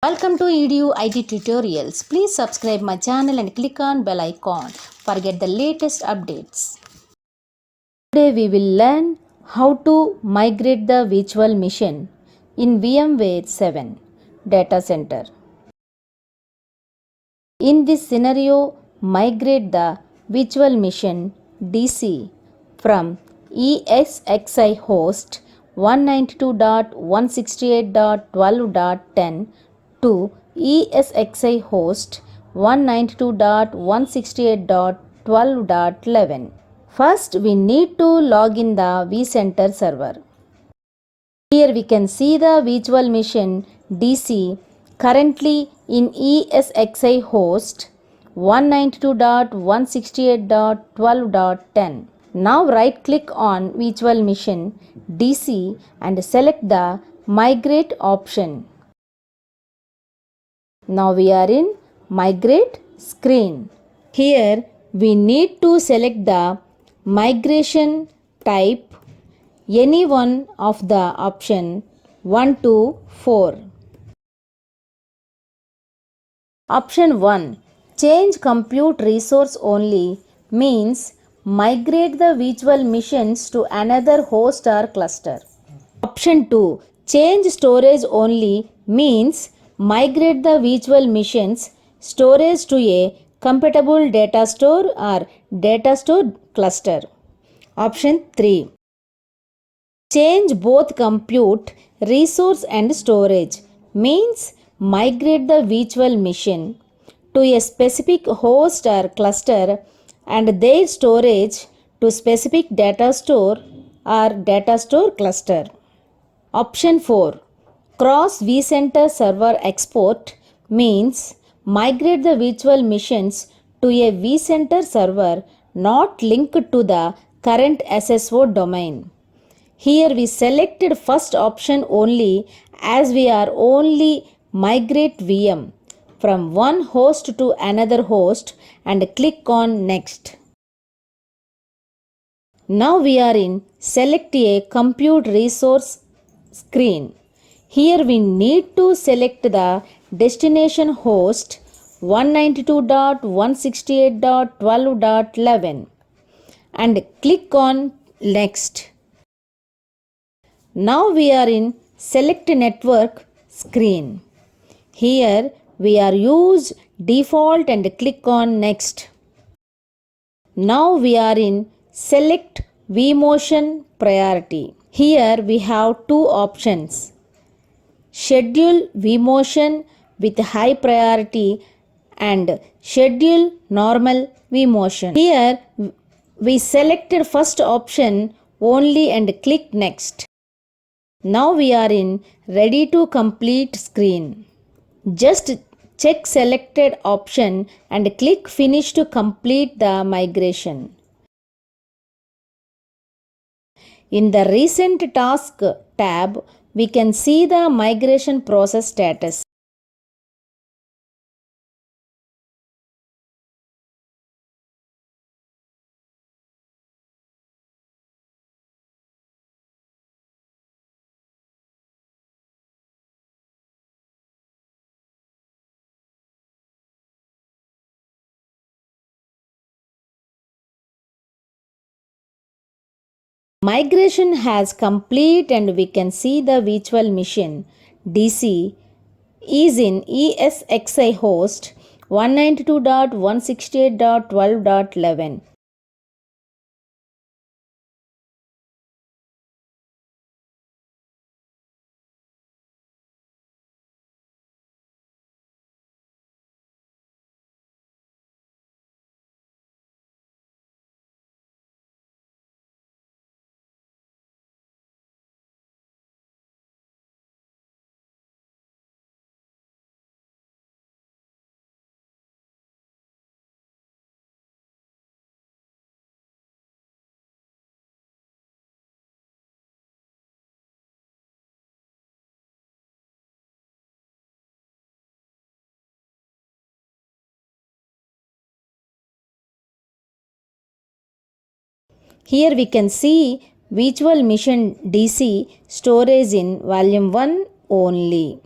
Welcome to EDU IT Tutorials. Please subscribe my channel and click on bell icon for get the latest updates. Today we will learn how to migrate the virtual machine in VMware 7 data center. In this scenario, migrate the virtual machine DC from ESXi host 192.168.12.10 to ESXi host 192.168.12.11. First, we need to log in the vCenter server. Here we can see the virtual machine DC currently in ESXi host 192.168.12.10. Now right click on virtual machine DC and select the migrate option. Now we are in migrate screen. Here we need to select the migration type, any one of the option 1 to 4. Option 1, change compute resource only means migrate the virtual machines to another host or cluster. Option 2, change storage only means migrate the virtual machines storage to a compatible data store or data store cluster. Option 3, change both compute resource and storage means migrate the virtual machine to a specific host or cluster and their storage to specific data store or data store cluster. Option 4, cross vCenter server export means migrate the virtual machines to a vCenter server not linked to the current SSO domain. Here we selected first option only as we are only migrate VM from one host to another host and click on next. Now we are in select a compute resource screen. Here we need to select the destination host 192.168.12.11 and click on next. Now we are in select network screen. Here we are use default and click on next. Now we are in select vMotion priority. Here we have two options. Schedule vMotion with high priority and schedule normal vMotion. Here we selected first option only and click next. Now we are in ready to complete screen. Just check selected option and click finish to complete the migration. In the recent task tab, we can see the migration process status. Migration has complete and we can see the virtual machine DC is in ESXi host 192.168.12.11. Here we can see virtual machine DC storage in volume 1 only.